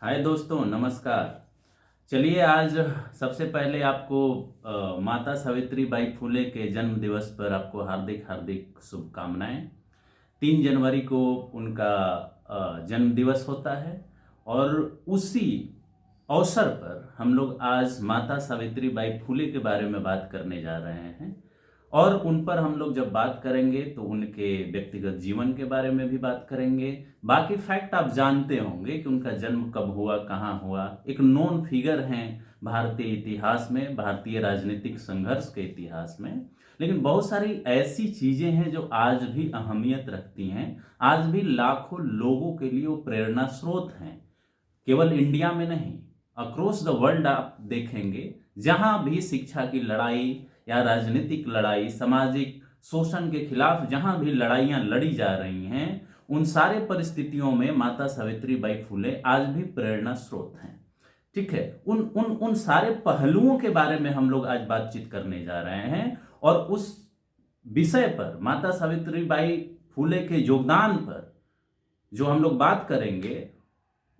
हाय दोस्तों, नमस्कार। चलिए आज सबसे पहले आपको माता सावित्री बाई फुले के जन्म दिवस पर आपको हार्दिक हार्दिक शुभकामनाएं। 3 जनवरी को उनका जन्म दिवस होता है और उसी अवसर पर हम लोग आज माता सावित्री बाई फुले के बारे में बात करने जा रहे हैं। और उन पर हम लोग जब बात करेंगे तो उनके व्यक्तिगत जीवन के बारे में भी बात करेंगे। बाकी फैक्ट आप जानते होंगे कि उनका जन्म कब हुआ, कहाँ हुआ। एक नोन फिगर हैं भारतीय इतिहास में, भारतीय राजनीतिक संघर्ष के इतिहास में। लेकिन बहुत सारी ऐसी चीजें हैं जो आज भी अहमियत रखती हैं, आज भी लाखों लोगों के लिए वो प्रेरणा स्रोत हैं। केवल इंडिया में नहीं, अक्रॉस द वर्ल्ड आप देखेंगे, जहां भी शिक्षा की लड़ाई या राजनीतिक लड़ाई, सामाजिक शोषण के खिलाफ जहां भी लड़ाइयां लड़ी जा रही हैं, उन सारे परिस्थितियों में माता सावित्री बाई फुले आज भी प्रेरणा स्रोत हैं। ठीक है, उन उन उन सारे पहलुओं के बारे में हम लोग आज बातचीत करने जा रहे हैं। और उस विषय पर, माता सावित्री बाई फुले के योगदान पर जो हम लोग बात करेंगे,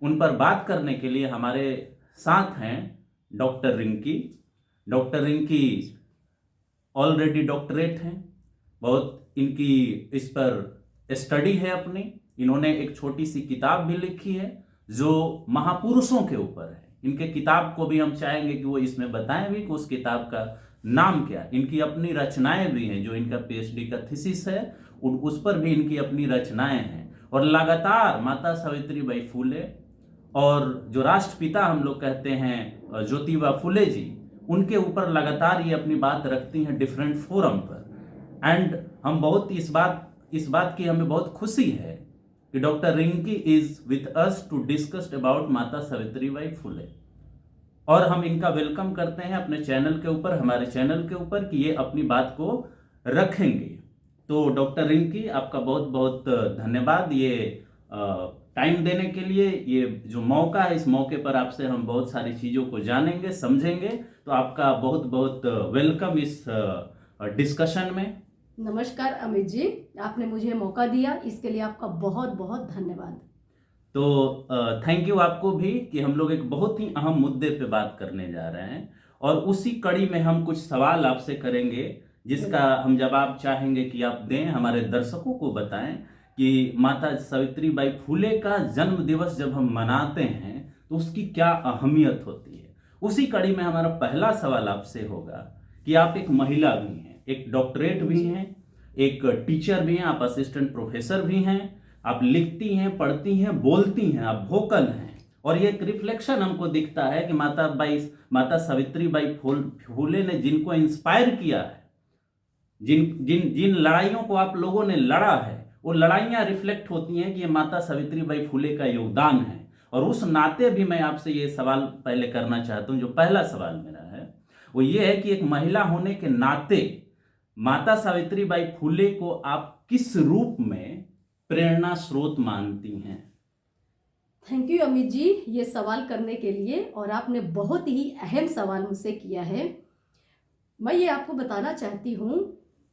उन पर बात करने के लिए हमारे साथ हैं doctor Rinki. Doctor Rinki already doctorate हैं, बहुत इनकी इस पर स्टडी है अपनी। इन्होंने एक छोटी सी किताब भी लिखी है जो महापुरुषों के ऊपर है। इनके किताब को भी हम चाहेंगे कि वो इसमें बताएं भी कि उस किताब का नाम क्या। इनकी अपनी रचनाएं भी हैं, जो इनका पीएचडी का थीसिस है उस पर भी इनकी अपनी रचनाएं हैं। और लगातार माता सावित्री बाई फुले और जो राष्ट्रपिता हम लोग कहते हैं ज्योतिबा फुले जी, उनके ऊपर लगातार ये अपनी बात रखती हैं डिफरेंट फोरम पर। एंड हम बहुत इस बात की हमें बहुत खुशी है कि doctor Rinki is with us to discuss about Mata Savitri by फुले। और हम इनका वेलकम करते हैं अपने चैनल के ऊपर, हमारे चैनल के ऊपर, कि ये अपनी बात को रखेंगे। तो डॉक्टर रिंकी, आपका बहुत बहुत धन्यवाद ये टाइम देने के लिए। ये जो मौका है, इस मौके पर आपसे हम बहुत सारी चीज़ों को जानेंगे, समझेंगे। तो आपका बहुत बहुत वेलकम इस डिस्कशन में। नमस्कार अमित जी, आपने मुझे मौका दिया, इसके लिए आपका बहुत बहुत धन्यवाद। तो थैंक यू आपको भी कि हम लोग एक बहुत ही अहम मुद्दे पे बात करने जा रहे हैं। और उसी कड़ी में हम कुछ सवाल आपसे करेंगे, जिसका हम जवाब चाहेंगे कि आप दें, हमारे दर्शकों को बताएं कि माता सावित्री बाई फुले का जन्म दिवस जब हम मनाते हैं तो उसकी क्या अहमियत होती है। उसी कड़ी में हमारा पहला सवाल आपसे होगा कि आप एक महिला भी हैं, एक डॉक्टरेट भी हैं, एक टीचर भी हैं, आप असिस्टेंट प्रोफेसर भी हैं, आप लिखती हैं, पढ़ती हैं, बोलती हैं, आप वोकल हैं। और ये एक रिफ्लेक्शन हमको दिखता है कि माता सावित्री बाई फुले ने जिनको इंस्पायर किया है, जिन जिन जिन लड़ाइयों को आप लोगों ने लड़ा है, वो लड़ाइयाँ रिफ्लेक्ट होती हैं कि ये माता सावित्री बाई फुले का योगदान है। और उस नाते भी मैं आपसे ये सवाल पहले करना चाहता हूँ। जो पहला सवाल मेरा है वो ये है कि एक महिला होने के नाते माता सावित्री बाई फुले को आप किस रूप में प्रेरणा स्रोत मानती हैं? थैंक यू अमित जी ये सवाल करने के लिए, और आपने बहुत ही अहम सवाल मुझसे किया है। मैं ये आपको बताना चाहती हूँ,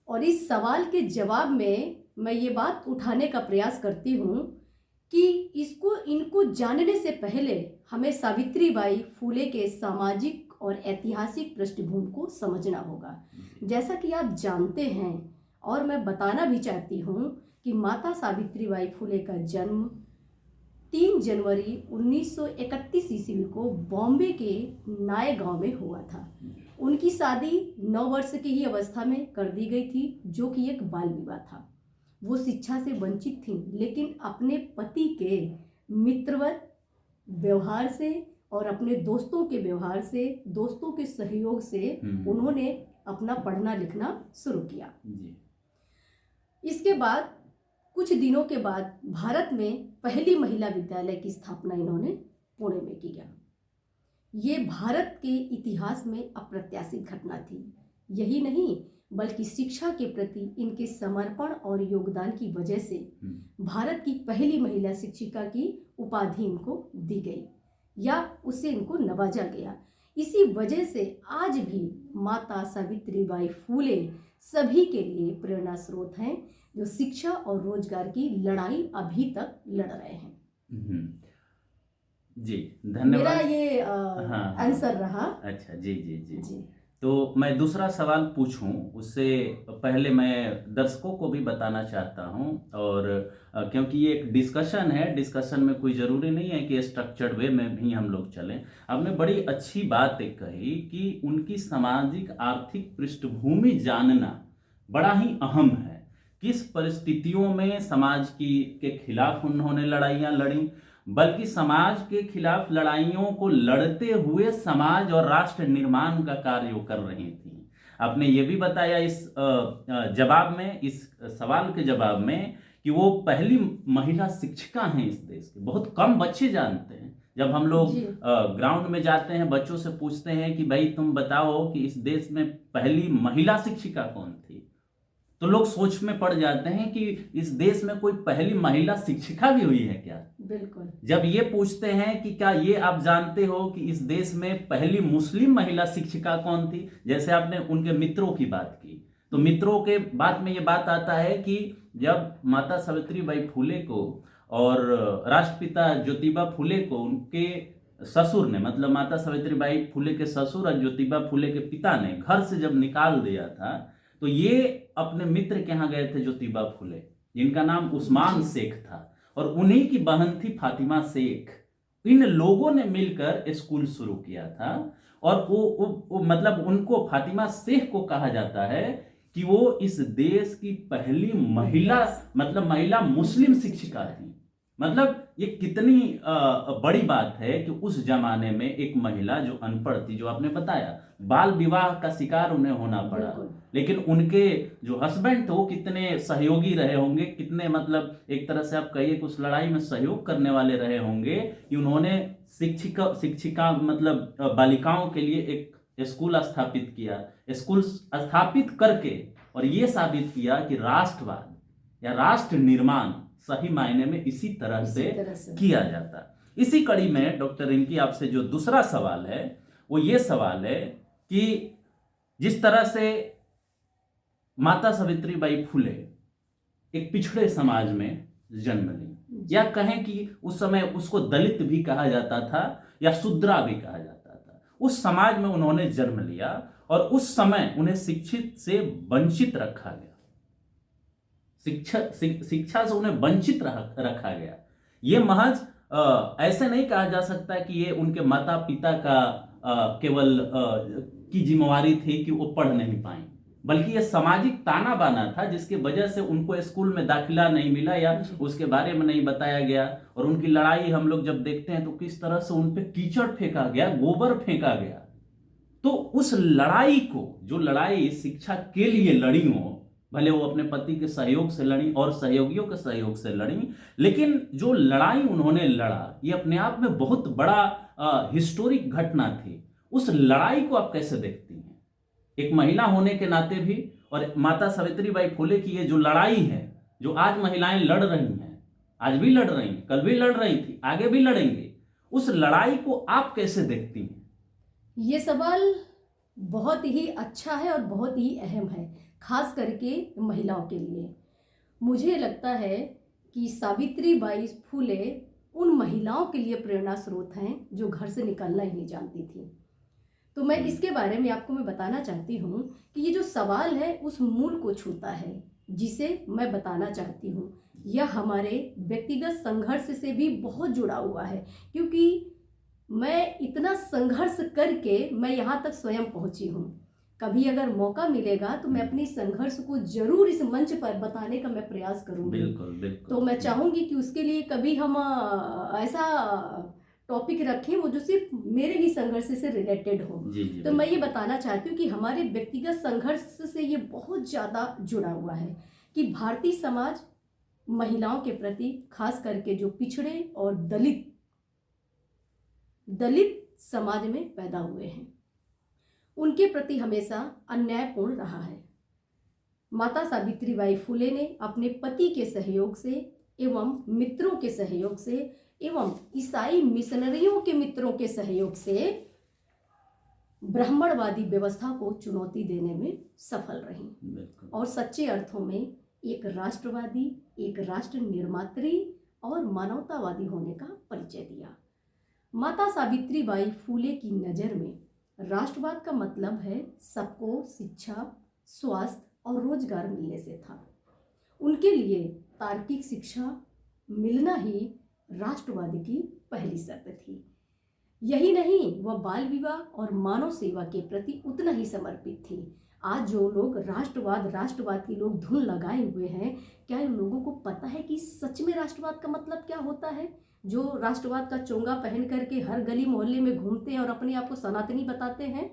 और इस सवाल के जवाब में मैं ये बात उठाने का प्रयास करती हूँ कि इनको जानने से पहले हमें सावित्री बाई फुले के सामाजिक और ऐतिहासिक पृष्ठभूमि को समझना होगा। जैसा कि आप जानते हैं, और मैं बताना भी चाहती हूँ कि माता सावित्री बाई फुले का जन्म 3 जनवरी 1931 ईस्वी को बॉम्बे के नाए गांव में हुआ था। उनकी शादी 9 वर्ष की ही अवस्था में कर दी गई थी, जो कि एक बाल विवाह था। वो शिक्षा से वंचित थीं, लेकिन अपने पति के मित्रवत व्यवहार से और अपने दोस्तों के व्यवहार से, दोस्तों के सहयोग से उन्होंने अपना पढ़ना लिखना शुरू किया। इसके बाद कुछ दिनों के बाद भारत में पहली महिला विद्यालय की स्थापना इन्होंने पुणे में किया। ये भारत के इतिहास में अप्रत्याशित घटना थी। यही नहीं, बल्कि शिक्षा के प्रति इनके समर्पण और योगदान की वजह से भारत की पहली महिला शिक्षिका की उपाधि इनको दी गई, या उससे इनको नवाजा गया। इसी वजह से आज भी माता सावित्री बाई फुले सभी के लिए प्रेरणा स्रोत हैं, जो शिक्षा और रोजगार की लड़ाई अभी तक लड़ रहे हैं। जी, मेरा धन्यवाद। ये हाँ, आंसर रहा। अच्छा, जी, जी, जी। जी। तो मैं दूसरा सवाल पूछूं उससे पहले मैं दर्शकों को भी बताना चाहता हूं, और क्योंकि ये एक डिस्कशन है, डिस्कशन में कोई ज़रूरी नहीं है कि स्ट्रक्चर्ड वे में भी हम लोग चलें। आपने बड़ी अच्छी बात एक कही कि उनकी सामाजिक आर्थिक पृष्ठभूमि जानना बड़ा ही अहम है। किस परिस्थितियों में समाज की के खिलाफ उन्होंने लड़ाइयाँ लड़ी, बल्कि समाज के खिलाफ लड़ाइयों को लड़ते हुए समाज और राष्ट्र निर्माण का कार्य वो कर रही थी। आपने ये भी बताया इस जवाब में, इस सवाल के जवाब में, कि वो पहली महिला शिक्षिका हैं इस देश के। बहुत कम बच्चे जानते हैं। जब हम लोग जी। ग्राउंड में जाते हैं, बच्चों से पूछते हैं कि भाई तुम बताओ कि इस देश में पहली महिला शिक्षिका कौन थी, तो लोग सोच में पड़ जाते हैं कि इस देश में कोई पहली महिला शिक्षिका भी हुई है क्या। बिल्कुल। जब ये पूछते हैं कि क्या ये आप जानते हो कि इस देश में पहली मुस्लिम महिला शिक्षिका कौन थी, जैसे आपने उनके मित्रों की बात की, तो मित्रों के बात में ये बात आता है कि जब माता सावित्रीबाई फुले को और राष्ट्रपिता ज्योतिबा फुले को उनके ससुर ने, मतलब माता सावित्रीबाई फुले के ससुर और ज्योतिबा फुले के पिता ने घर से जब निकाल दिया था, तो ये अपने मित्र के यहाँ गए थे, ज्योतिबा फुले, जिनका नाम उस्मान शेख था, और उन्हीं की बहन थी फातिमा शेख। इन लोगों ने मिलकर स्कूल शुरू किया था, और वो मतलब उनको, फातिमा शेख को कहा जाता है कि वो इस देश की पहली महिला, मतलब महिला मुस्लिम शिक्षिका थी। मतलब ये कितनी बड़ी बात है कि उस जमाने में एक महिला जो अनपढ़ थी, जो आपने बताया बाल विवाह का शिकार उन्हें होना पड़ा, बिल्कुल। लेकिन उनके जो हस्बैंड थे वो कितने सहयोगी रहे होंगे, कितने मतलब एक तरह से आप कहिए कि उस लड़ाई में सहयोग करने वाले रहे होंगे कि उन्होंने शिक्षिका मतलब बालिकाओं के लिए एक स्कूल स्थापित किया, स्कूल स्थापित करके, और ये साबित किया कि राष्ट्रवाद या राष्ट्र निर्माण सही मायने में इसी तरह से किया जाता। इसी कड़ी में डॉक्टर रिंकी आपसे जो दूसरा सवाल है वो ये सवाल है कि जिस तरह से माता सावित्रीबाई फुले एक पिछड़े समाज में जन्म ली, या कहें कि उस समय उसको दलित भी कहा जाता था या शूद्रा भी कहा जाता था, उस समाज में उन्होंने जन्म लिया और उस समय उन्हें शिक्षित से वंचित रखा गया, शिक्षा से उन्हें वंचित रखा गया। ये महज ऐसे नहीं कहा जा सकता कि ये उनके माता पिता का केवल की जिम्मेवारी थी कि वो पढ़ नहीं पाए, बल्कि ये सामाजिक ताना बाना था जिसकी वजह से उनको स्कूल में दाखिला नहीं मिला या उसके बारे में नहीं बताया गया। और उनकी लड़ाई हम लोग जब देखते हैं तो किस तरह से उन पे कीचड़ फेंका गया, गोबर फेंका गया। तो उस लड़ाई को, जो लड़ाई शिक्षा के लिए लड़ी हो, भले वो अपने पति के सहयोग से लड़ी और सहयोगियों के सहयोग से लड़ी, लेकिन जो लड़ाई उन्होंने लड़ा ये अपने आप में बहुत बड़ा हिस्टोरिक घटना थी। उस लड़ाई को आप कैसे देखती हैं एक महिला होने के नाते भी, और माता सावित्रीबाई फुले की ये जो लड़ाई है, जो आज महिलाएं लड़ रही हैं, आज भी लड़ रही हैं, कल भी लड़ रही थी, आगे भी लड़ेंगे, उस लड़ाई को आप कैसे देखती हैं? ये सवाल बहुत ही अच्छा है और बहुत ही अहम है, खास करके महिलाओं के लिए। मुझे लगता है कि सावित्रीबाई फुले उन महिलाओं के लिए प्रेरणा स्रोत हैं जो घर से निकलना ही नहीं जानती थी। तो मैं इसके बारे में आपको मैं बताना चाहती हूँ कि ये जो सवाल है उस मूल को छूता है जिसे मैं बताना चाहती हूँ। यह हमारे व्यक्तिगत संघर्ष से भी बहुत जुड़ा हुआ है, क्योंकि मैं इतना संघर्ष करके मैं यहाँ तक स्वयं पहुँची हूँ। कभी अगर मौका मिलेगा तो मैं अपनी संघर्ष को जरूर इस मंच पर बताने का मैं प्रयास करूँगी। बिल्कुल बिल्कुल। तो मैं चाहूँगी कि उसके लिए कभी हम ऐसा टॉपिक रखें वो जो सिर्फ मेरे ही संघर्ष से रिलेटेड हो। जी, जी, तो मैं ये बताना चाहती हूँ कि हमारे व्यक्तिगत संघर्ष से ये बहुत ज़्यादा जुड़ा हुआ है कि भारतीय समाज महिलाओं के प्रति, खास करके जो पिछड़े और दलित समाज में पैदा हुए हैं, उनके प्रति हमेशा अन्यायपूर्ण रहा है। माता सावित्रीबाई फुले ने अपने पति के सहयोग से एवं मित्रों के सहयोग से एवं ईसाई मिशनरियों के मित्रों के सहयोग से ब्राह्मणवादी व्यवस्था को चुनौती देने में सफल रही और सच्चे अर्थों में एक राष्ट्रवादी, एक राष्ट्र निर्मात्री और मानवतावादी होने का परिचय दिया। माता सावित्रीबाई फूले की नज़र में राष्ट्रवाद का मतलब है सबको शिक्षा, स्वास्थ्य और रोजगार मिलने से था। उनके लिए तार्किक शिक्षा मिलना ही राष्ट्रवाद की पहली शर्त थी। यही नहीं, वह बाल विवाह और मानव सेवा के प्रति उतना ही समर्पित थी। आज जो लोग राष्ट्रवाद की लोग धुन लगाए हुए हैं, क्या इन लोगों को पता है कि सच में राष्ट्रवाद का मतलब क्या होता है? जो राष्ट्रवाद का चोंगा पहन करके हर गली मोहल्ले में घूमते हैं और अपने आप को सनातनी बताते हैं,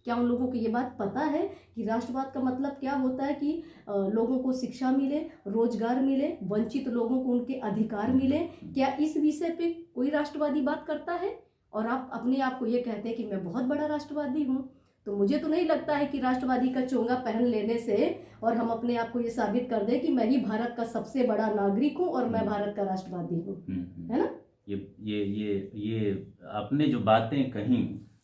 क्या उन लोगों को ये बात पता है कि राष्ट्रवाद का मतलब क्या होता है? कि लोगों को शिक्षा मिले, रोजगार मिले, वंचित लोगों को उनके अधिकार मिले। क्या इस विषय पे कोई राष्ट्रवादी बात करता है? और आप अपने आप को ये कहते हैं कि मैं बहुत बड़ा राष्ट्रवादी हूँ। तो मुझे तो नहीं लगता है कि राष्ट्रवादी का चोंगा पहन लेने से और हम अपने आप को ये साबित कर दें कि मैं ही भारत का सबसे बड़ा नागरिक हूँ और मैं भारत का राष्ट्रवादी हूँ, है ना? ये आपने जो बातें कही,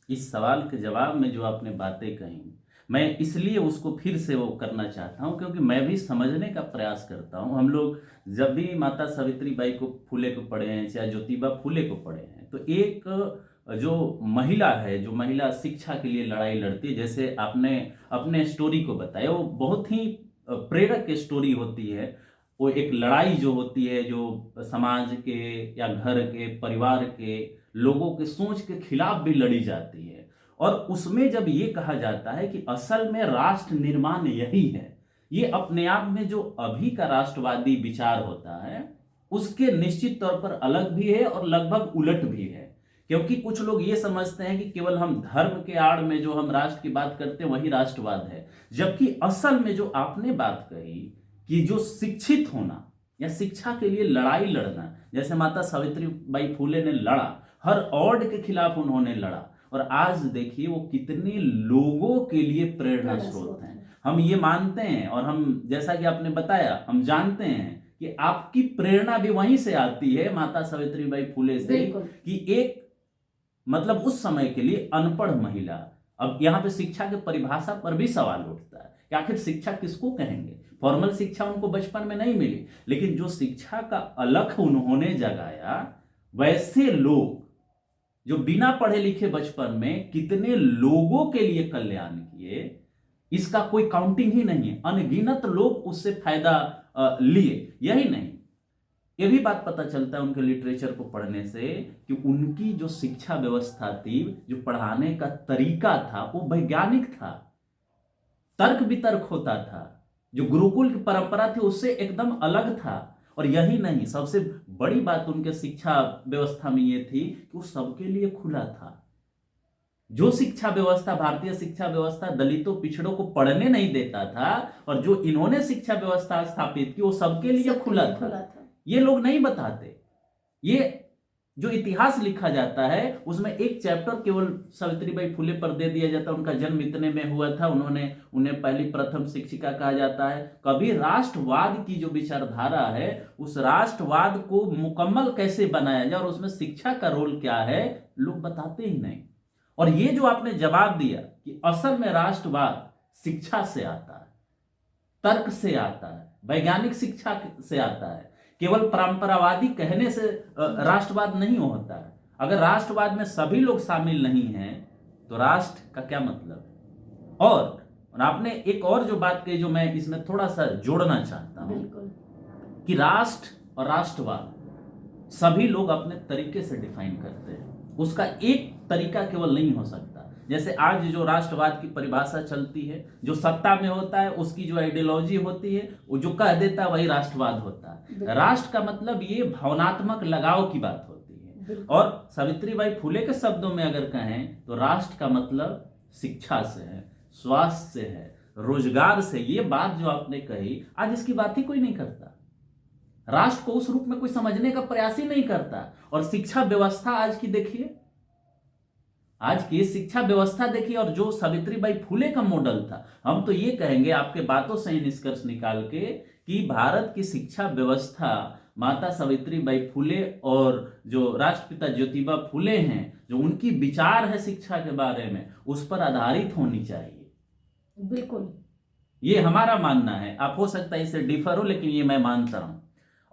इस सवाल के जवाब में जो आपने बातें कही, मैं इसलिए उसको फिर से वो करना चाहता हूँ क्योंकि मैं भी समझने का प्रयास करता हूँ। हम लोग जब भी माता सावित्रीबाई को फुले को पढ़े हैं, चाहे ज्योतिबा फुले को पढ़े हैं, तो एक जो महिला है, जो महिला शिक्षा के लिए लड़ाई लड़ती है, जैसे आपने अपने स्टोरी को बताया, वो बहुत ही प्रेरक स्टोरी होती है। वो एक लड़ाई जो होती है, जो समाज के या घर के, परिवार के लोगों के सोच के खिलाफ भी लड़ी जाती है। और उसमें जब ये कहा जाता है कि असल में राष्ट्र निर्माण यही है, ये अपने आप में जो अभी का राष्ट्रवादी विचार होता है उसके निश्चित तौर पर अलग भी है और लगभग उलट भी है। क्योंकि कुछ लोग ये समझते हैं कि केवल हम धर्म के आड़ में जो हम राष्ट्र की बात करते हैं वही राष्ट्रवाद है, जबकि असल में जो आपने बात कही कि जो शिक्षित होना या शिक्षा के लिए लड़ाई लड़ना, जैसे माता सावित्रीबाई फुले ने लड़ा, हर औड के खिलाफ उन्होंने लड़ा, और आज देखिए वो कितने लोगों के लिए प्रेरणा स्रोत हैं। हम ये मानते हैं और हम, जैसा कि आपने बताया, हम जानते हैं कि आपकी प्रेरणा भी वहीं से आती है, माता सावित्रीबाई फुले से, कि एक मतलब उस समय के लिए अनपढ़ महिला, अब यहाँ पे शिक्षा के परिभाषा पर भी सवाल उठता है कि आखिर शिक्षा किसको कहेंगे। फॉर्मल शिक्षा उनको बचपन में नहीं मिली, लेकिन जो शिक्षा का अलख उन्होंने जगाया, वैसे लोग जो बिना पढ़े लिखे बचपन में कितने लोगों के लिए कल्याण किए, इसका कोई काउंटिंग ही नहीं है। अनगिनत लोग उससे फायदा लिए। यही नहीं, यह भी बात पता चलता है उनके लिटरेचर को पढ़ने से कि उनकी जो शिक्षा व्यवस्था थी, जो पढ़ाने का तरीका था, वो वैज्ञानिक था, तर्क वितर्क होता था। जो गुरुकुल की परंपरा थी उससे एकदम अलग था। और यही नहीं, सबसे बड़ी बात उनके शिक्षा व्यवस्था में यह थी कि वो सबके लिए खुला था। जो शिक्षा व्यवस्था, भारतीय शिक्षा व्यवस्था दलितों पिछड़ों को पढ़ने नहीं देता था, और जो इन्होंने शिक्षा व्यवस्था स्थापित की वो सबके लिए खुला था। ये लोग नहीं बताते। ये जो इतिहास लिखा जाता है उसमें एक चैप्टर केवल सावित्रीबाई फुले पर दे दिया जाता है, उनका जन्म इतने में हुआ था, उन्हें पहली प्रथम शिक्षिका कहा जाता है। कभी राष्ट्रवाद की जो विचारधारा है, उस राष्ट्रवाद को मुकम्मल कैसे बनाया जाए और उसमें शिक्षा का रोल क्या है, लोग बताते ही नहीं। और ये जो आपने जवाब दिया कि असल में राष्ट्रवाद शिक्षा से आता है, तर्क से आता है, वैज्ञानिक शिक्षा से आता है, केवल परंपरावादी कहने से राष्ट्रवाद नहीं होता है। अगर राष्ट्रवाद में सभी लोग शामिल नहीं हैं तो राष्ट्र का क्या मतलब। और आपने एक और जो बात कही, जो मैं इसमें थोड़ा सा जोड़ना चाहता हूं, कि राष्ट्र और राष्ट्रवाद सभी लोग अपने तरीके से डिफाइन करते हैं, उसका एक तरीका केवल नहीं हो सकता। जैसे आज जो राष्ट्रवाद की परिभाषा चलती है, जो सत्ता में होता है उसकी जो आइडियोलॉजी होती है, वो जो कह देता है वही राष्ट्रवाद होता है। राष्ट्र का मतलब ये भावनात्मक लगाव की बात होती है। और सावित्रीबाई फुले के शब्दों में अगर कहें तो राष्ट्र का मतलब शिक्षा से है, स्वास्थ्य से है, रोजगार से। ये बात जो आपने कही, आज इसकी बात ही कोई नहीं करता। राष्ट्र को उस रूप में कोई समझने का प्रयास ही नहीं करता। और शिक्षा व्यवस्था आज की देखिए, आज की शिक्षा व्यवस्था देखिए, और जो सावित्रीबाई फुले का मॉडल था, हम तो ये कहेंगे आपके बातों से ही निष्कर्ष निकाल के कि भारत की शिक्षा व्यवस्था माता सावित्रीबाई फुले और जो राष्ट्रपिता ज्योतिबा फुले हैं, जो उनकी विचार है शिक्षा के बारे में, उस पर आधारित होनी चाहिए। बिल्कुल, ये हमारा मानना है। आप हो सकता है इसे डिफर हो, लेकिन ये मैं मानता हूं।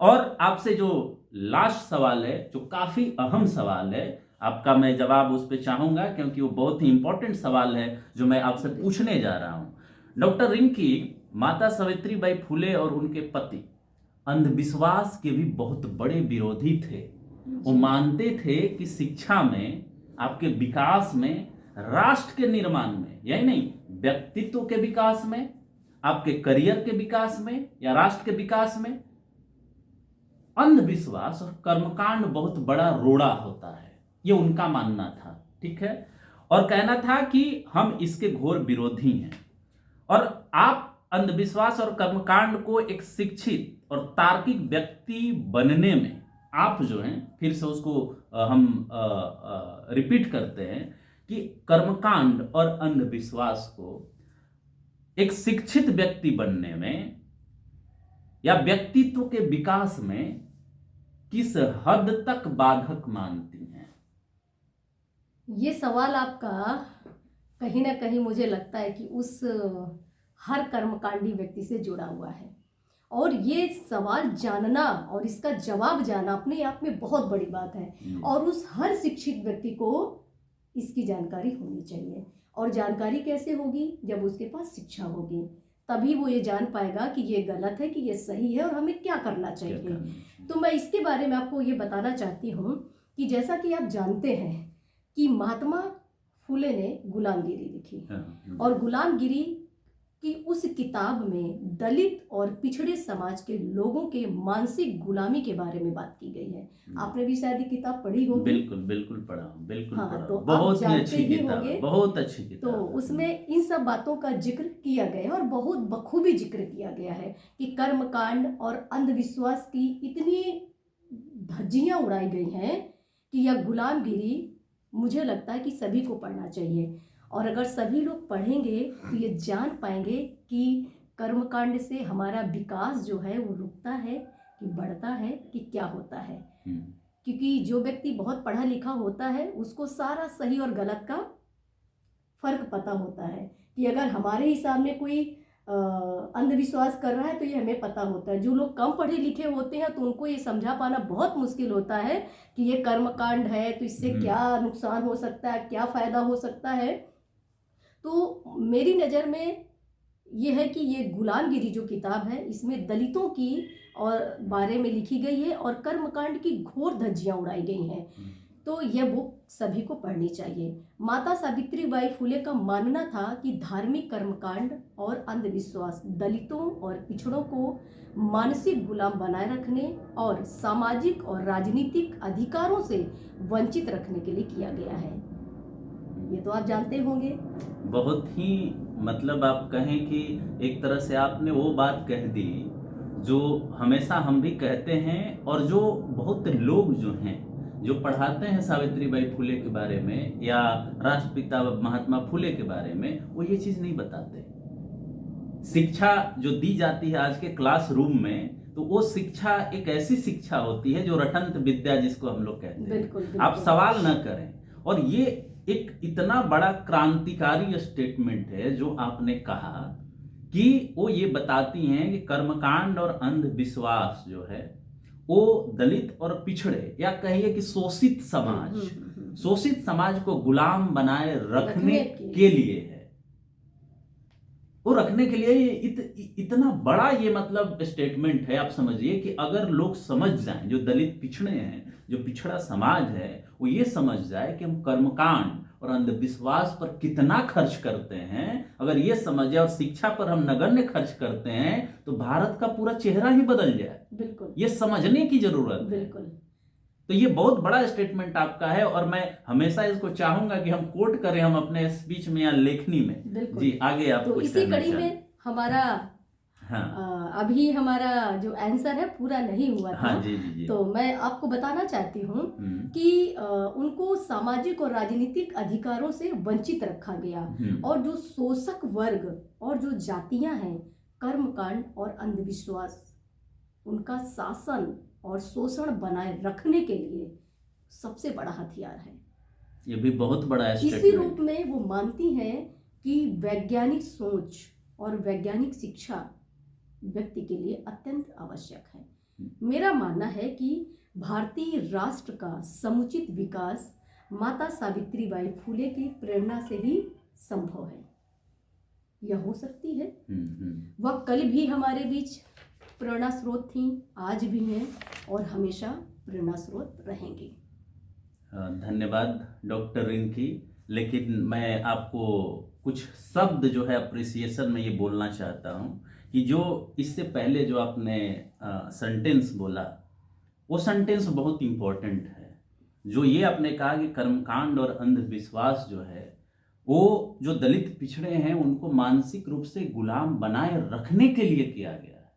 और आपसे जो लास्ट सवाल है, जो काफी अहम सवाल है, आपका मैं जवाब उस पर चाहूंगा, क्योंकि वो बहुत ही इंपॉर्टेंट सवाल है जो मैं आपसे पूछने जा रहा हूं। डॉक्टर रिंकी, माता सावित्रीबाई फुले और उनके पति अंधविश्वास के भी बहुत बड़े विरोधी थे। वो मानते थे कि शिक्षा में, आपके विकास में, राष्ट्र के निर्माण में, यही नहीं व्यक्तित्व के विकास में, आपके करियर के विकास में या राष्ट्र के विकास में अंधविश्वास और कर्मकांड बहुत बड़ा रोड़ा होता है। ये उनका मानना था, ठीक है, और कहना था कि हम इसके घोर विरोधी हैं। और आप अंधविश्वास और कर्मकांड को एक शिक्षित और तार्किक व्यक्ति बनने में आप जो हैं, फिर से उसको हम रिपीट करते हैं कि कर्मकांड और अंधविश्वास को एक शिक्षित व्यक्ति बनने में या व्यक्तित्व के विकास में किस हद तक बाधक मानती हैं? ये सवाल आपका कहीं ना कहीं मुझे लगता है कि उस हर कर्मकांडी व्यक्ति से जुड़ा हुआ है, और ये सवाल जानना और इसका जवाब जानना अपने आप में बहुत बड़ी बात है। और उस हर शिक्षित व्यक्ति को इसकी जानकारी होनी चाहिए। और जानकारी कैसे होगी? जब उसके पास शिक्षा होगी, तभी वो ये जान पाएगा कि ये गलत है कि ये सही है और हमें क्या करना चाहिए। तो मैं इसके बारे में आपको ये बताना चाहती हूँ कि जैसा कि आप जानते हैं कि महात्मा फुले ने गुलामगिरी लिखी, और गुलामगिरी कि उस किताब में दलित और पिछड़े समाज के लोगों के मानसिक गुलामी के बारे में बात की गई है। आपने भी शायद ये किताब पढ़ी होगी। बिल्कुल बिल्कुल पढ़ा, बिल्कुल हाँ, पढ़ा। तो बहुत ही अच्छी किताब है, बहुत अच्छी किताब। तो उसमें इन सब बातों का जिक्र किया गया है और बहुत बखूबी जिक्र किया गया है कि कर्मकांड और अंधविश्वास की इतनी धज्जियां उड़ाई गई हैं कि यह गुलामगिरी मुझे लगता है कि सभी को पढ़ना चाहिए। और अगर सभी लोग पढ़ेंगे तो ये जान पाएंगे कि कर्मकांड से हमारा विकास जो है वो रुकता है कि बढ़ता है कि क्या होता है। क्योंकि जो व्यक्ति बहुत पढ़ा लिखा होता है उसको सारा सही और गलत का फर्क पता होता है कि अगर हमारे ही सामने कोई अंधविश्वास कर रहा है तो ये हमें पता होता है। जो लोग कम पढ़े लिखे होते हैं तो उनको ये समझा पाना बहुत मुश्किल होता है कि ये कर्मकांड है तो इससे क्या नुकसान हो सकता है, क्या फायदा हो सकता है। तो मेरी नज़र में ये है कि ये गुलामगिरी जो किताब है इसमें दलितों की और बारे में लिखी गई है और कर्मकांड की घोर धज्जियां उड़ाई गई हैं। तो यह बुक सभी को पढ़नी चाहिए। माता सावित्रीबाई फुले का मानना था कि धार्मिक कर्मकांड और अंधविश्वास दलितों और पिछड़ों को मानसिक गुलाम बनाए रखने और सामाजिक और राजनीतिक अधिकारों से वंचित रखने के लिए किया गया है। ये तो आप जानते होंगे। बहुत ही मतलब आप कहें कि एक तरह से आपने वो बात कह दी जो हमेशा हम भी कहते हैं, और जो बहुत लोग जो हैं जो पढ़ाते हैं सावित्रीबाई फुले के बारे में या राष्ट्रपिता महात्मा फुले के बारे में, वो ये चीज़ नहीं बताते। शिक्षा जो दी जाती है आज के क्लासरूम में, तो वो शिक्षा एक ऐसी शिक्षा होती है जो रटंत विद्या जिसको हम लोग कहते हैं। बिल्कुल, बिल्कुल। आप सवाल न करें। और ये एक इतना बड़ा क्रांतिकारी स्टेटमेंट है जो आपने कहा कि वो ये बताती हैं कि कर्मकांड और अंधविश्वास जो है वो दलित और पिछड़े या कहिए कि शोषित समाज को गुलाम बनाए रखने के लिए है। वो रखने के लिए इतना बड़ा ये मतलब स्टेटमेंट है। आप समझिए कि अगर लोग समझ जाएं, जो दलित पिछड़े हैं, जो पिछड़ा समाज है, वो ये समझ जाए कि हम कर्मकांड और अंधविश्वास पर कितना खर्च करते हैं, अगर ये समझे और शिक्षा पर हम नगण्य खर्च करते हैं तो भारत का पूरा चेहरा ही बदल जाए। बिल्कुल, ये समझने की जरूरत है। बिल्कुल। तो ये बहुत बड़ा स्टेटमेंट आपका है और मैं हमेशा इसको चाहूंगा कि हम कोट करें हम अपने स्पीच में या लेखनी में। जी आगे आप तो कुछ इसी कहना कड़ी चाहें? में हमारा अभी हमारा जो आंसर है पूरा नहीं हुआ था। जी, जी, जी। तो मैं आपको बताना चाहती हूँ कि उनको सामाजिक और राजनीतिक अधिकारों से वंचित रखा गया और जो शोषक वर्ग और जो जातियां हैं, कर्मकांड और अंधविश्वास उनका शासन और शोषण बनाए रखने के लिए सबसे बड़ा हथियार है। ये भी बहुत बड़ा इसी रूप में वो मानती हैं कि वैज्ञानिक सोच और वैज्ञानिक शिक्षा व्यक्ति के लिए अत्यंत आवश्यक है। मेरा मानना है कि भारतीय राष्ट्र का समुचित विकास माता सावित्रीबाई फुले की प्रेरणा से ही संभव है। यह हो सकती है। वह कल भी हमारे बीच प्रेरणा स्रोत थी, आज भी हैं और हमेशा प्रेरणा स्रोत रहेंगी। धन्यवाद डॉक्टर रिंकी। लेकिन मैं आपको कुछ शब्द जो है अप्रिसिएशन में ये बोलना चाहता हूँ कि जो इससे पहले जो आपने सेंटेंस बोला, वो सेंटेंस बहुत इम्पोर्टेंट है। जो ये आपने कहा कि कर्मकांड और अंधविश्वास जो है वो जो दलित पिछड़े हैं उनको मानसिक रूप से गुलाम बनाए रखने के लिए किया गया है।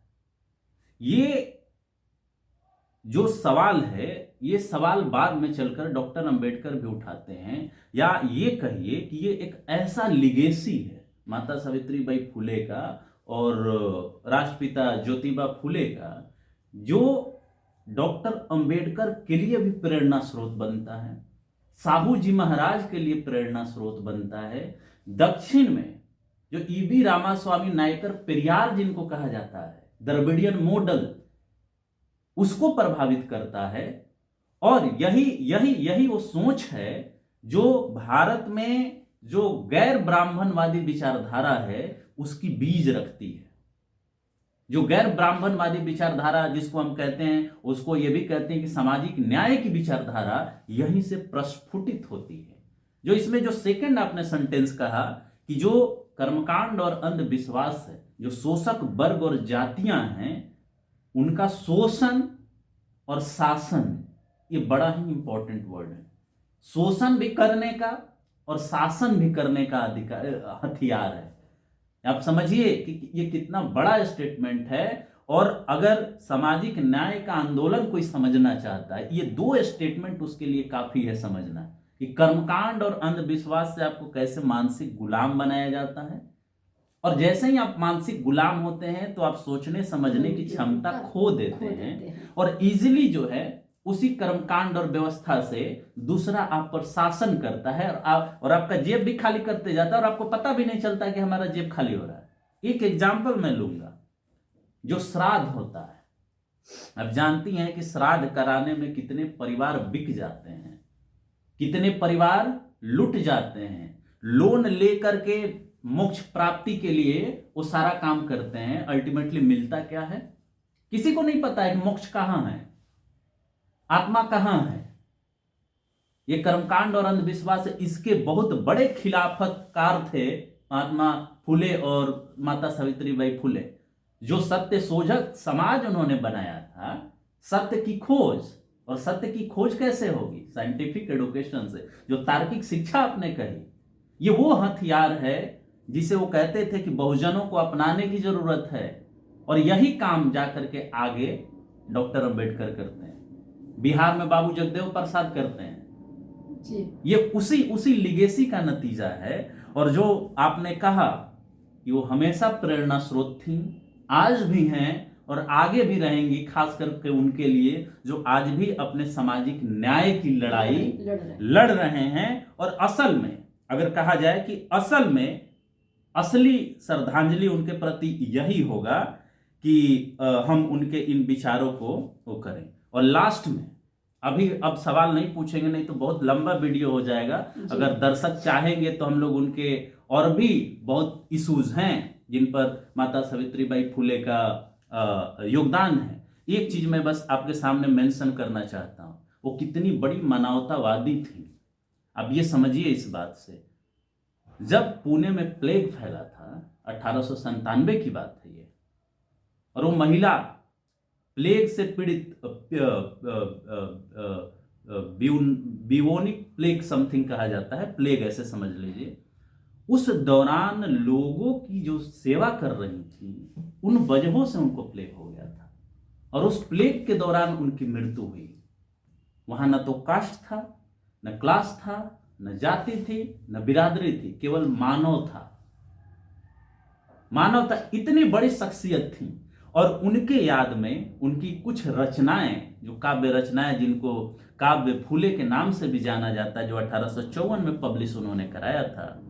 ये जो सवाल है, ये सवाल बाद में चलकर डॉक्टर अंबेडकर भी उठाते हैं, या ये कहिए कि ये एक ऐसा लिगेसी है माता सावित्रीबाई फुले का और राष्ट्रपिता ज्योतिबा फुले का, जो डॉक्टर अंबेडकर के लिए भी प्रेरणा स्रोत बनता है, साहू जी महाराज के लिए प्रेरणा स्रोत बनता है, दक्षिण में जो ईबी रामास्वामी नायकर पेरियार जिनको कहा जाता है, द्रविडियन मॉडल, उसको प्रभावित करता है। और यही वो सोच है जो भारत में जो गैर ब्राह्मणवादी विचारधारा है उसकी बीज रखती है। जो गैर ब्राह्मणवादी विचारधारा जिसको हम कहते हैं, उसको ये भी कहते हैं कि सामाजिक न्याय की विचारधारा यहीं से प्रस्फुटित होती है। जो इसमें जो सेकंड आपने सेंटेंस कहा कि जो कर्मकांड और अंधविश्वास है, जो शोषक वर्ग और जातियां हैं उनका शोषण और शासन, ये बड़ा ही इंपॉर्टेंट वर्ड है। शोषण भी करने का और शासन भी करने का अधिकार हथियार है। आप समझिए कि ये कितना बड़ा स्टेटमेंट है। और अगर सामाजिक न्याय का आंदोलन कोई समझना चाहता है, ये दो स्टेटमेंट उसके लिए काफी है समझना कि कर्मकांड और अंधविश्वास से आपको कैसे मानसिक गुलाम बनाया जाता है, और जैसे ही आप मानसिक गुलाम होते हैं तो आप सोचने समझने की क्षमता खो देते हैं और इजीली जो है उसी कर्मकांड और व्यवस्था से दूसरा आप पर शासन करता है और आपका जेब भी खाली करते जाता है और आपको पता भी नहीं चलता कि हमारा जेब खाली हो रहा है। एक एग्जाम्पल मैं लूंगा, जो श्राद्ध होता है। आप जानती हैं कि श्राद्ध कराने में कितने परिवार बिक जाते हैं, कितने परिवार लुट जाते हैं, लोन लेकर के मोक्ष प्राप्ति के लिए वो सारा काम करते हैं। अल्टीमेटली मिलता क्या है, किसी को नहीं पता है कि मोक्ष कहां है, आत्मा कहां है। ये कर्मकांड और अंधविश्वास इसके बहुत बड़े खिलाफतकार थे महात्मा फुले और माता सावित्रीबाई फुले। जो सत्य शोधक समाज उन्होंने बनाया था, सत्य की खोज, और सत्य की खोज कैसे होगी, साइंटिफिक एडुकेशन से, जो तार्किक शिक्षा आपने कही, ये वो हथियार है जिसे वो कहते थे कि बहुजनों को अपनाने की जरूरत है। और यही काम जाकर के आगे डॉक्टर अंबेडकर करते हैं, बिहार में बाबू जगदेव प्रसाद करते हैं जी। ये उसी लिगेसी का नतीजा है। और जो आपने कहा कि वो हमेशा प्रेरणा स्रोत थी, आज भी हैं और आगे भी रहेंगी, खास करके उनके लिए जो आज भी अपने सामाजिक न्याय की लड़ाई लड़ रहे हैं। और असल में अगर कहा जाए कि असल में असली श्रद्धांजलि उनके प्रति यही होगा कि हम उनके इन विचारों को वो करें। और लास्ट में अब सवाल नहीं पूछेंगे, नहीं तो बहुत लंबा वीडियो हो जाएगा। अगर दर्शक चाहेंगे तो हम लोग उनके और भी बहुत इश्यूज हैं जिन पर माता सावित्रीबाई फुले का योगदान है। एक चीज मैं बस आपके सामने मेंशन करना चाहता हूं, वो कितनी बड़ी मानवतावादी थी। अब ये समझिए इस बात से, जब पुणे में प्लेग फैला था, 1897 की बात है ये, और वो महिला प्लेग से पीड़ित, बियोनिक प्लेग समथिंग कहा जाता है, प्लेग ऐसे समझ लीजिए, उस दौरान लोगों की जो सेवा कर रही थी उन वजहों से उनको प्लेग हो गया था, और उस प्लेग के दौरान उनकी मृत्यु हुई। वहां न तो कास्ट था, न क्लास था, न जाति थी, न बिरादरी थी, केवल मानव था। मानवता इतनी बड़ी शख्सियत थी। और उनके याद में उनकी कुछ रचनाएं, जो काव्य रचनाएं, जिनको काव्य फूले के नाम से भी जाना जाता है, जो 1854 में पब्लिश उन्होंने कराया था,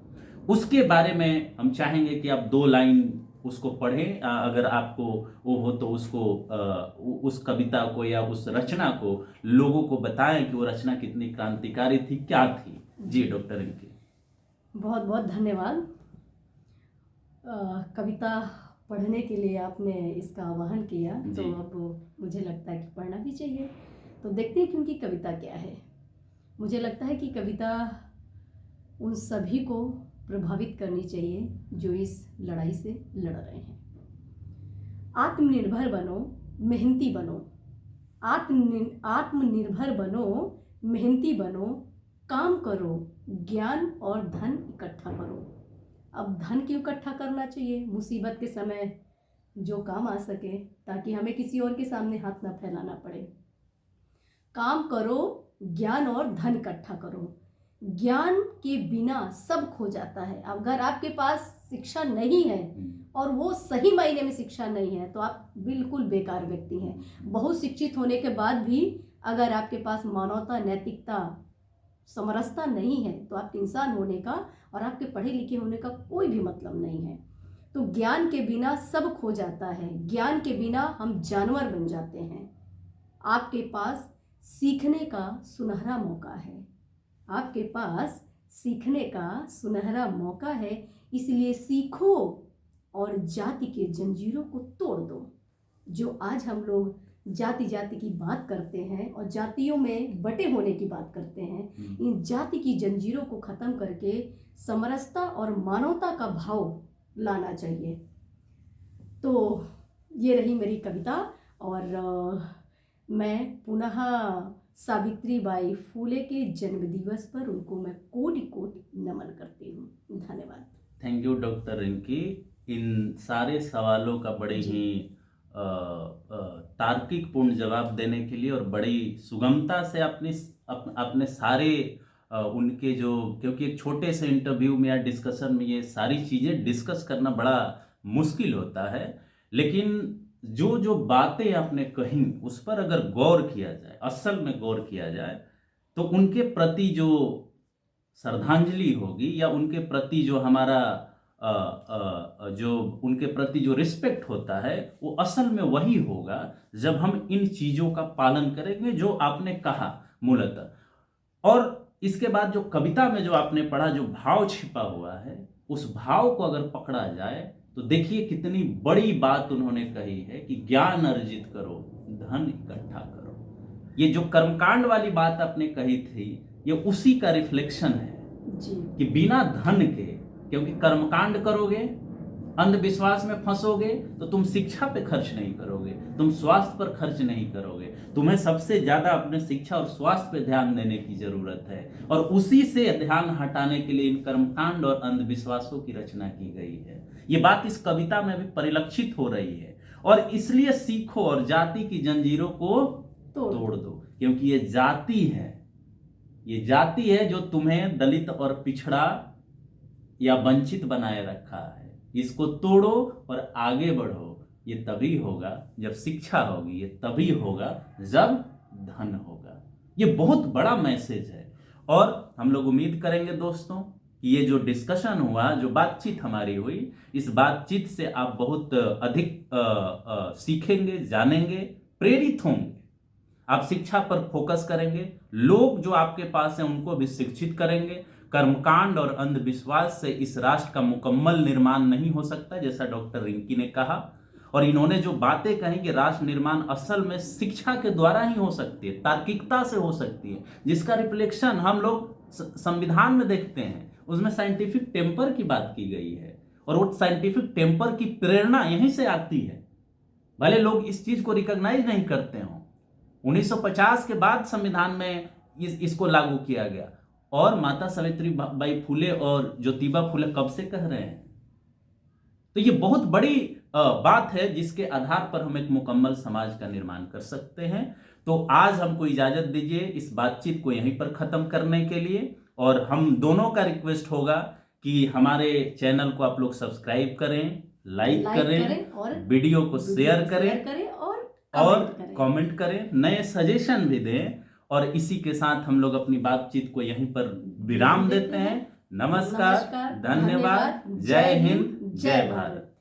उसके बारे में हम चाहेंगे कि आप 2 लाइन उसको पढ़ें। अगर आपको वो हो तो उसको उस कविता को या उस रचना को लोगों को बताएं कि वो रचना कितनी क्रांतिकारी थी, क्या थी। जी डॉक्टर रिंकी, बहुत बहुत धन्यवाद। कविता पढ़ने के लिए आपने इसका आह्वान किया, तो अब मुझे लगता है कि पढ़ना भी चाहिए। तो देखते हैं कि उनकी कविता क्या है। मुझे लगता है कि कविता उन सभी को प्रभावित करनी चाहिए जो इस लड़ाई से लड़ रहे हैं। आत्मनिर्भर बनो, मेहनती बनो। आत्मनिर्भर बनो, मेहनती बनो, काम करो, ज्ञान और धन इकट्ठा करो। अब धन क्यों इकट्ठा करना चाहिए? मुसीबत के समय जो काम आ सके, ताकि हमें किसी और के सामने हाथ ना फैलाना पड़े। काम करो, ज्ञान और धन इकट्ठा करो। ज्ञान के बिना सब खो जाता है। अगर आपके पास शिक्षा नहीं है और वो सही मायने में शिक्षा नहीं है, तो आप बिल्कुल बेकार व्यक्ति हैं। बहुत शिक्षित होने के बाद भी अगर आपके पास मानवता, नैतिकता, समरसता नहीं है, तो आपके इंसान होने का और आपके पढ़े लिखे होने का कोई भी मतलब नहीं है। तो ज्ञान के बिना सब खो जाता है। ज्ञान के बिना हम जानवर बन जाते हैं। आपके पास सीखने का सुनहरा मौका है। आपके पास सीखने का सुनहरा मौका है, इसलिए सीखो और जाति के जंजीरों को तोड़ दो। जो आज हम लोग जाति जाति की बात करते हैं और जातियों में बटे होने की बात करते हैं, इन जाति की जंजीरों को खत्म करके समरसता और मानवता का भाव लाना चाहिए। तो ये रही मेरी कविता, और मैं पुनः सावित्रीबाई फूले के जन्मदिवस पर उनको मैं कोटि कोटि नमन करती हूँ। धन्यवाद। थैंक यू डॉक्टर रिंकी, इन सारे सवालों का बड़े ही तार्किक पूर्ण जवाब देने के लिए और बड़ी सुगमता से अपने सारे उनके जो, क्योंकि एक छोटे से इंटरव्यू में या डिस्कशन में ये सारी चीज़ें डिस्कस करना बड़ा मुश्किल होता है, लेकिन जो जो बातें आपने कही उस पर अगर गौर किया जाए, असल में गौर किया जाए, तो उनके प्रति जो श्रद्धांजलि होगी या उनके प्रति जो हमारा जो उनके प्रति जो रिस्पेक्ट होता है, वो असल में वही होगा जब हम इन चीज़ों का पालन करेंगे जो आपने कहा मूलतः। और इसके बाद जो कविता में जो आपने पढ़ा, जो भाव छिपा हुआ है, उस भाव को अगर पकड़ा जाए तो देखिए कितनी बड़ी बात उन्होंने कही है कि ज्ञान अर्जित करो, धन इकट्ठा करो। ये जो कर्मकांड वाली बात आपने कही थी, ये उसी का रिफ्लेक्शन है जी। कि बिना धन के, क्योंकि कर्मकांड करोगे, अंधविश्वास में फंसोगे, तो तुम शिक्षा पे खर्च नहीं करोगे, तुम स्वास्थ्य पर खर्च नहीं करोगे। तुम्हें सबसे ज्यादा अपने शिक्षा और स्वास्थ्य पे ध्यान देने की जरूरत है, और उसी से ध्यान हटाने के लिए इन कर्मकांड और अंधविश्वासों की रचना की गई है। ये बात इस कविता में भी परिलक्षित हो रही है। और इसलिए सीखो और जाति की जंजीरों को तोड़ दो, क्योंकि ये जाति है, ये जाति है जो तुम्हें दलित और पिछड़ा या वंचित बनाए रखा है। इसको तोड़ो और आगे बढ़ो। ये तभी होगा जब शिक्षा होगी, ये तभी होगा जब धन होगा। ये बहुत बड़ा मैसेज है, और हम लोग उम्मीद करेंगे दोस्तों कि ये जो डिस्कशन हुआ, जो बातचीत हमारी हुई, इस बातचीत से आप बहुत अधिक सीखेंगे, जानेंगे, प्रेरित होंगे। आप शिक्षा पर फोकस करेंगे, लोग जो आपके पास हैं उनको भी शिक्षित करेंगे। कर्मकांड और अंधविश्वास से इस राष्ट्र का मुकम्मल निर्माण नहीं हो सकता, जैसा डॉक्टर रिंकी ने कहा। और इन्होंने जो बातें कही कि राष्ट्र निर्माण असल में शिक्षा के द्वारा ही हो सकती है, तार्किकता से हो सकती है, जिसका रिफ्लेक्शन हम लोग संविधान में देखते हैं। उसमें साइंटिफिक टेम्पर की बात की गई है, और वो साइंटिफिक टेम्पर की प्रेरणा यहीं से आती है। भले लोग इस चीज को रिकॉग्नाइज नहीं करते हों, 1950 के बाद संविधान में इसको लागू किया गया, और माता सावित्रीबाई फूले और ज्योतिबा फूले कब से कह रहे हैं। तो ये बहुत बड़ी बात है, जिसके आधार पर हम एक मुकम्मल समाज का निर्माण कर सकते हैं। तो आज हमको इजाजत दीजिए इस बातचीत को यहीं पर खत्म करने के लिए, और हम दोनों का रिक्वेस्ट होगा कि हमारे चैनल को आप लोग सब्सक्राइब करें, लाइक करें और वीडियो को शेयर करें और कमेंट करें, नए सजेशन भी दें। और इसी के साथ हम लोग अपनी बातचीत को यहीं पर विराम देते हैं। नमस्कार, धन्यवाद, जय हिंद, जय भारत।